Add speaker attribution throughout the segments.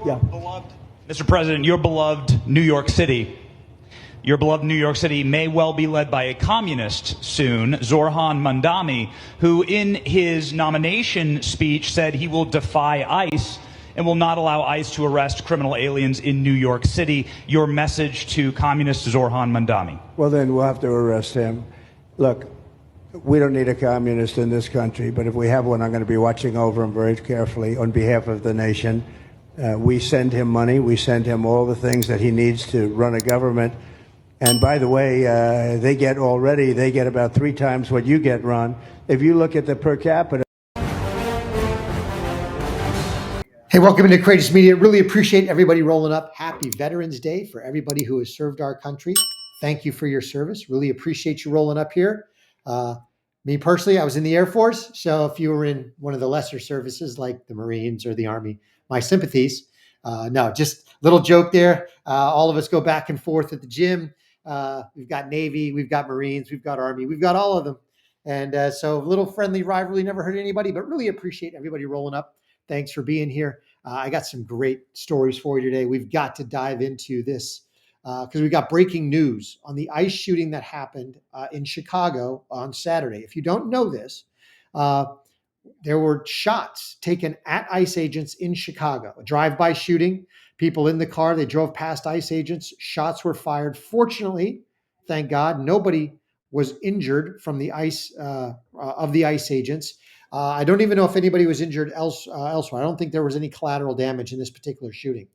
Speaker 1: Yeah.
Speaker 2: Mr. President, your beloved New York City. Your beloved New York City may well be led by a communist soon, Zoran Mandami, who in his nomination speech said he will defy ICE and will not allow ICE to arrest criminal aliens in New York City. Your message to communist Zoran Mandami.
Speaker 1: Well, then we'll have to arrest him. Look, we don't need a communist in this country, but if we have one, I'm going to be watching over him very carefully on behalf of the nation. We send him money. We send him all the things that he needs to run a government. And by the way, they get about 3 times what you get, Ron. If you look at the per capita.
Speaker 3: Hey, welcome into Courageous Media. Really appreciate everybody rolling up. Happy Veterans Day for everybody who has served our country. Thank you for your service. Really appreciate you rolling up here. Me personally, I was in the Air Force. So if you were in one of the lesser services like the Marines or the Army, my sympathies. No, just little joke there. All of us go back and forth at the gym. We've got Navy, we've got Marines, we've got Army, we've got all of them. And so a little friendly rivalry, never hurt anybody, but really appreciate everybody rolling up. Thanks for being here. I got some great stories for you today. We've got to dive into this because we got breaking news on the ICE shooting that happened in Chicago on Saturday. If you don't know this, there were shots taken at ICE agents in Chicago, a drive-by shooting. People in the car, they drove past ICE agents. Shots were fired. Fortunately, thank God, nobody was injured from the ICE of the ICE agents. I don't even know if anybody was injured elsewhere. I don't think there was any collateral damage in this particular shooting.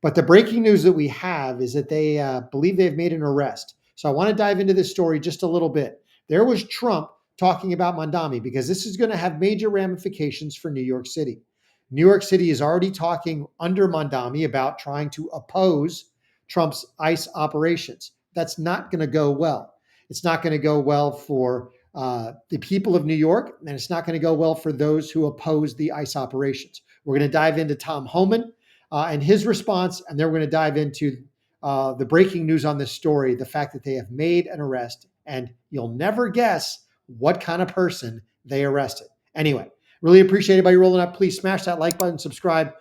Speaker 3: But the breaking news that we have is that they believe they've made an arrest. So I want to dive into this story just a little bit. There was Trump talking about Mandami because this is going to have major ramifications for New York City. New York City is already talking under Mandami about trying to oppose Trump's ICE operations. That's not going to go well. It's not going to go well for the people of New York, and it's not going to go well for those who oppose the ICE operations. We're going to dive into Tom Homan and his response, and then we're going to dive into the breaking news on this story, the fact that they have made an arrest, and you'll never guess what kind of person they arrested. Anyway, really appreciate everybody rolling up. Please smash that like button, subscribe,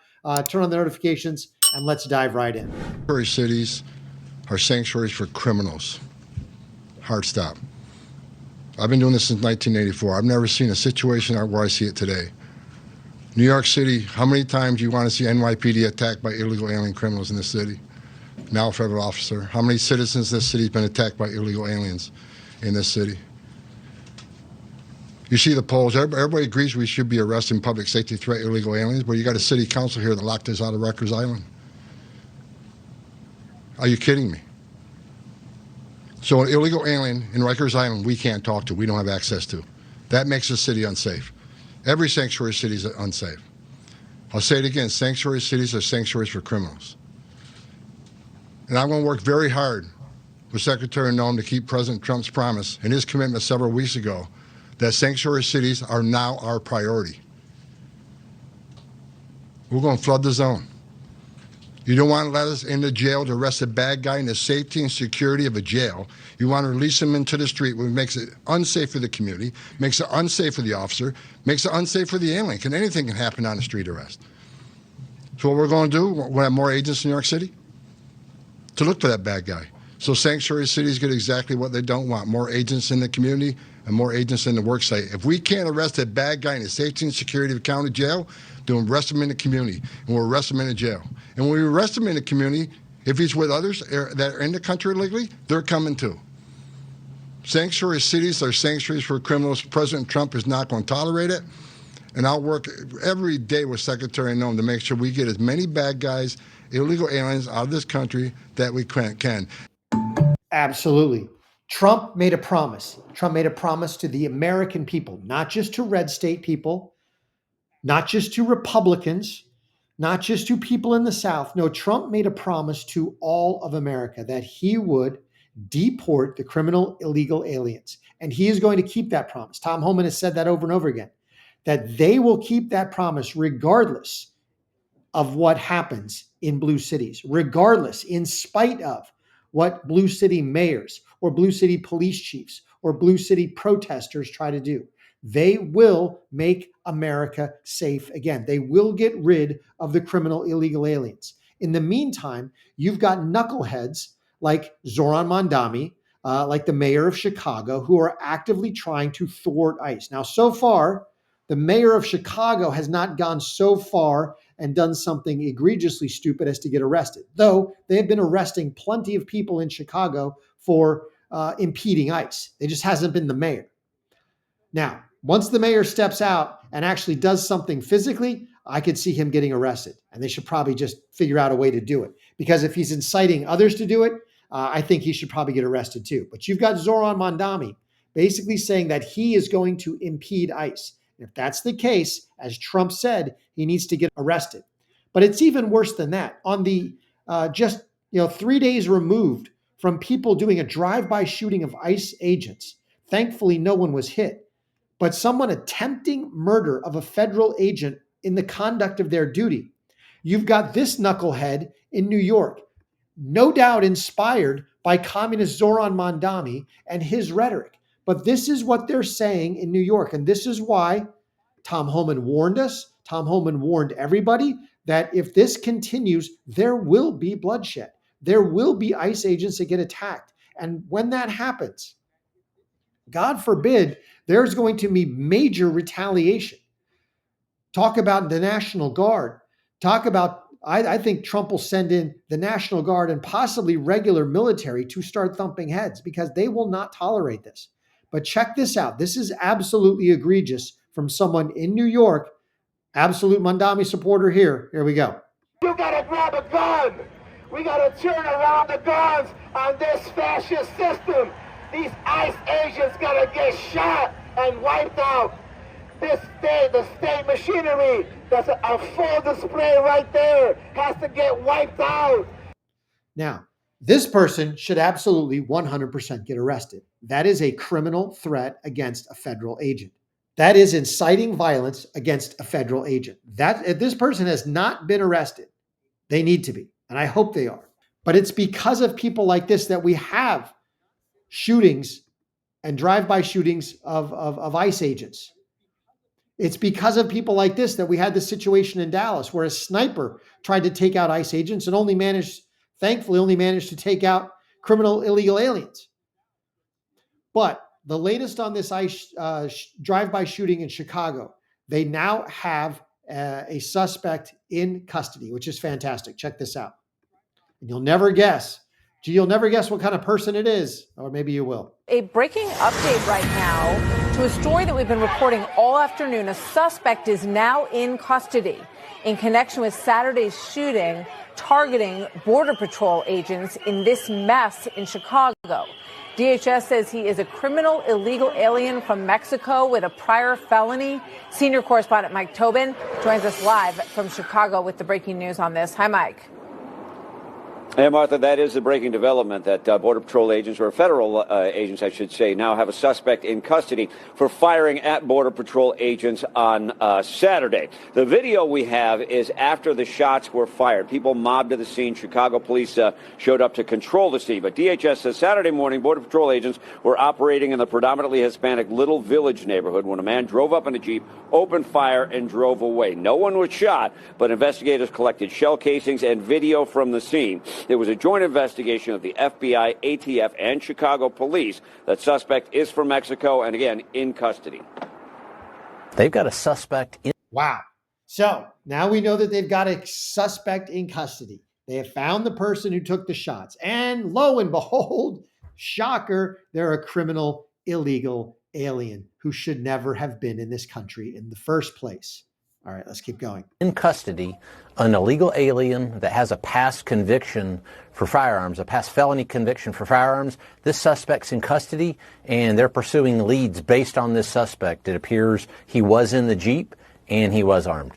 Speaker 3: turn on the notifications, and let's dive right in.
Speaker 4: Sanctuary cities are sanctuaries for criminals. Hard stop. I've been doing this since 1984. I've never seen a situation where I see it today. New York City, how many times do you want to see NYPD attacked by illegal alien criminals in this city? Now a federal officer. How many citizens in this city have been attacked by illegal aliens in this city? You see the polls. Everybody agrees we should be arresting public safety threat illegal aliens, but you got a city council here that locked us out of Rikers Island. Are you kidding me? So an illegal alien in Rikers Island we can't talk to, we don't have access to. That makes the city unsafe. Every sanctuary city is unsafe. I'll say it again, sanctuary cities are sanctuaries for criminals. And I'm going to work very hard with Secretary Noem to keep President Trump's promise and his commitment several weeks ago that sanctuary cities are now our priority. We're going to flood the zone. You don't want to let us into jail to arrest a bad guy in the safety and security of a jail. You want to release him into the street, which makes it unsafe for the community, makes it unsafe for the officer, makes it unsafe for the alien. Anything can happen on a street arrest. So what we're going to do, we'll have more agents in New York City to look for that bad guy. So sanctuary cities get exactly what they don't want, more agents in the community and more agents in the work site. If we can't arrest a bad guy in the safety and security of a county jail, then we'll arrest him in the community, and we'll arrest him in the jail. And when we arrest him in the community, if he's with others that are in the country illegally, they're coming too. Sanctuary cities are sanctuaries for criminals. President Trump is not going to tolerate it. And I'll work every day with Secretary Noem to make sure we get as many bad guys, illegal aliens out of this country that we can.
Speaker 3: Absolutely. Trump made a promise. Trump made a promise to the American people, not just to red state people, not just to Republicans, not just to people in the South. No, Trump made a promise to all of America that he would deport the criminal illegal aliens. And he is going to keep that promise. Tom Homan has said that over and over again, that they will keep that promise regardless of what happens in blue cities, regardless, in spite of what blue city mayors or blue city police chiefs or blue city protesters try to do. they will make America safe again. They will get rid of the criminal illegal aliens. In the meantime, you've got knuckleheads like Zoran Mondami, like the mayor of Chicago, who are actively trying to thwart ICE. Now, so far, the mayor of Chicago has not gone so far and done something egregiously stupid as to get arrested, though they have been arresting plenty of people in Chicago for impeding ICE. It just hasn't been the mayor. Now, once the mayor steps out and actually does something physically, I could see him getting arrested. And they should probably just figure out a way to do it. Because if he's inciting others to do it, I think he should probably get arrested too. But you've got Zoran Mondami basically saying that he is going to impede ICE. And if that's the case, as Trump said, he needs to get arrested. But it's even worse than that. On the just 3 days removed from people doing a drive-by shooting of ICE agents, thankfully no one was hit. But someone attempting murder of a federal agent in the conduct of their duty. You've got this knucklehead in New York, no doubt inspired by communist Zoran Mondami and his rhetoric. But this is what they're saying in New York. And this is why Tom Homan warned us. Tom Homan warned everybody that if this continues, there will be bloodshed. There will be ICE agents that get attacked. And when that happens, God forbid, there's going to be major retaliation. Talk about the National Guard. Talk about, I think Trump will send in the National Guard and possibly regular military to start thumping heads because they will not tolerate this. But check this out. This is absolutely egregious from someone in New York. Absolute Mondami supporter here. Here we go.
Speaker 5: You gotta grab a gun. We gotta turn around the guns on this fascist system. These ICE agents gotta get shot and wiped out. The state machinery, that's a full display right there, has to get wiped out.
Speaker 3: Now, this person should absolutely 100% get arrested. That is a criminal threat against a federal agent. That is inciting violence against a federal agent. If this person has not been arrested, they need to be, and I hope they are. But it's because of people like this that we have shootings and drive-by shootings of ICE agents. It's because of people like this that we had the situation in Dallas where a sniper tried to take out ICE agents and thankfully only managed to take out criminal illegal aliens. But the latest on this ICE drive-by shooting in Chicago, they now have a suspect in custody, which is fantastic. Check this out. And you'll never guess what kind of person it is, or maybe you will.
Speaker 6: A breaking update right now to a story that we've been reporting all afternoon. A suspect is now in custody in connection with Saturday's shooting targeting Border Patrol agents in this mess in Chicago. DHS says he is a criminal illegal alien from Mexico with a prior felony. Senior correspondent Mike Tobin joins us live from Chicago with the breaking news on this. Hi, Mike.
Speaker 7: Hey, Martha, that is the breaking development that Border Patrol agents, or federal agents, I should say, now have a suspect in custody for firing at Border Patrol agents on Saturday. The video we have is after the shots were fired. People mobbed to the scene. Chicago police showed up to control the scene. But DHS says Saturday morning, Border Patrol agents were operating in the predominantly Hispanic Little Village neighborhood when a man drove up in a Jeep, opened fire, and drove away. No one was shot, but investigators collected shell casings and video from the scene. There was a joint investigation of the FBI, ATF, and Chicago police. That suspect is from Mexico and, again, in custody.
Speaker 8: They've got a suspect in.
Speaker 3: Wow. So now we know that they've got a suspect in custody. They have found the person who took the shots. And lo and behold, shocker, they're a criminal illegal alien who should never have been in this country in the first place. All right, let's keep going.
Speaker 8: In custody, an illegal alien that has a past conviction for firearms, a past felony conviction for firearms. This suspect's in custody, and they're pursuing leads based on this suspect. It appears he was in the Jeep, and he was armed.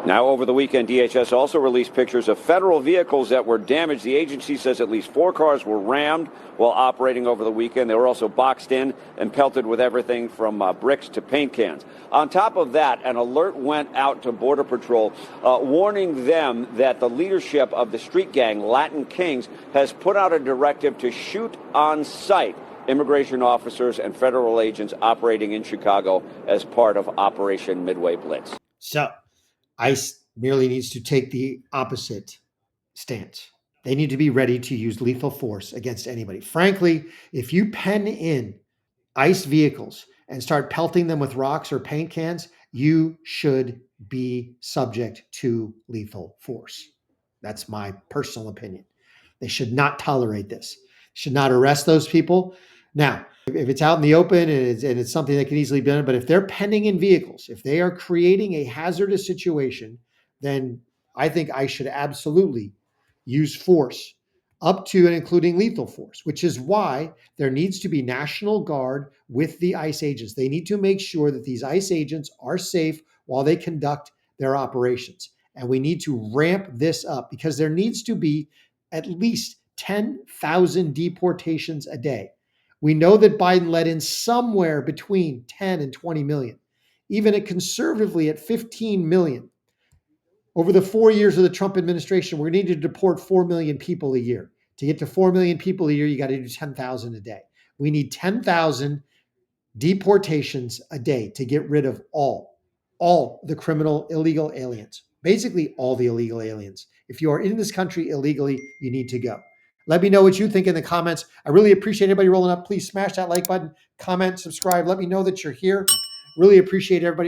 Speaker 7: Now, over the weekend, DHS also released pictures of federal vehicles that were damaged. The agency says at least 4 cars were rammed while operating over the weekend. They were also boxed in and pelted with everything from bricks to paint cans. On top of that, an alert went out to Border Patrol warning them that the leadership of the street gang, Latin Kings, has put out a directive to shoot on sight immigration officers and federal agents operating in Chicago as part of Operation Midway Blitz.
Speaker 3: So ICE merely needs to take the opposite stance. They need to be ready to use lethal force against anybody. Frankly, if you pen in ICE vehicles and start pelting them with rocks or paint cans, you should be subject to lethal force. That's my personal opinion. They should not tolerate this. Should not arrest those people. Now, if it's out in the open and it's something that can easily be done, but if they're penning in vehicles, if they are creating a hazardous situation, then I think I should absolutely use force up to and including lethal force, which is why there needs to be National Guard with the ICE agents. They need to make sure that these ICE agents are safe while they conduct their operations. And we need to ramp this up because there needs to be at least 10,000 deportations a day. We know that Biden let in somewhere between 10 and 20 million, even conservatively at 15 million. Over the 4 years of the Trump administration, we're going to need to deport 4 million people a year. To get to 4 million people a year, you got to do 10,000 a day. We need 10,000 deportations a day to get rid of all the criminal illegal aliens. Basically, all the illegal aliens. If you are in this country illegally, you need to go. Let me know what you think in the comments. I really appreciate everybody rolling up. Please smash that like button, comment, subscribe. Let me know that you're here. Really appreciate everybody.